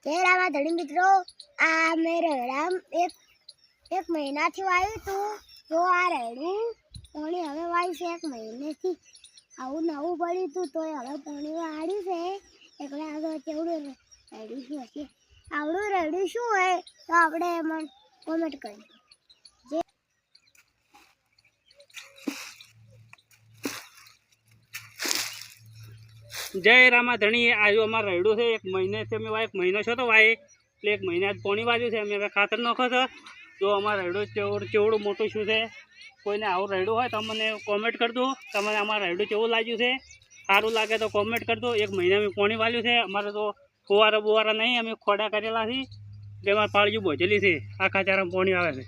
રામા ધણી મિત્રો આ મેં રેડામ એક મહિનાથી વાવ્યું હતું તો આ રેડું પાણી હવે વાવ્યું છે 1 મહિનેથી આવું નવું પડ્યું હતું તો હવે પાણી વાળ્યું છે એટલે આગળ કેવડું રેડું શું હશે આવડું રેડું શું હોય તો આપણે એમાં કોમેન્ટ કરજો જય રામા ધણી આવ્યું અમારે રેડું છે 1 મહિનેથી અમે 1 મહિનો છો તો વાય એટલે 1 મહિના પાણી વાળ્યું છે અમે હવે ખાતર નાખો છો જો અમારે રેડું કેવડું મોટું શું છે કોઈને આવું રેડું હોય તો મને કોમેન્ટ કરજો તમને અમારે રેડું કેવું લાગ્યું છે સારું લાગે તો કોમેન્ટ કરજો 1 મહિના અમે પાણી વાળ્યું છે અમારે તો ફુવારા બુવારા નહીં અમે ખોડા કરેલા છે જેમાં પાળીઓ બોજેલી છે આખા ચારામાં પાણી આવે છે।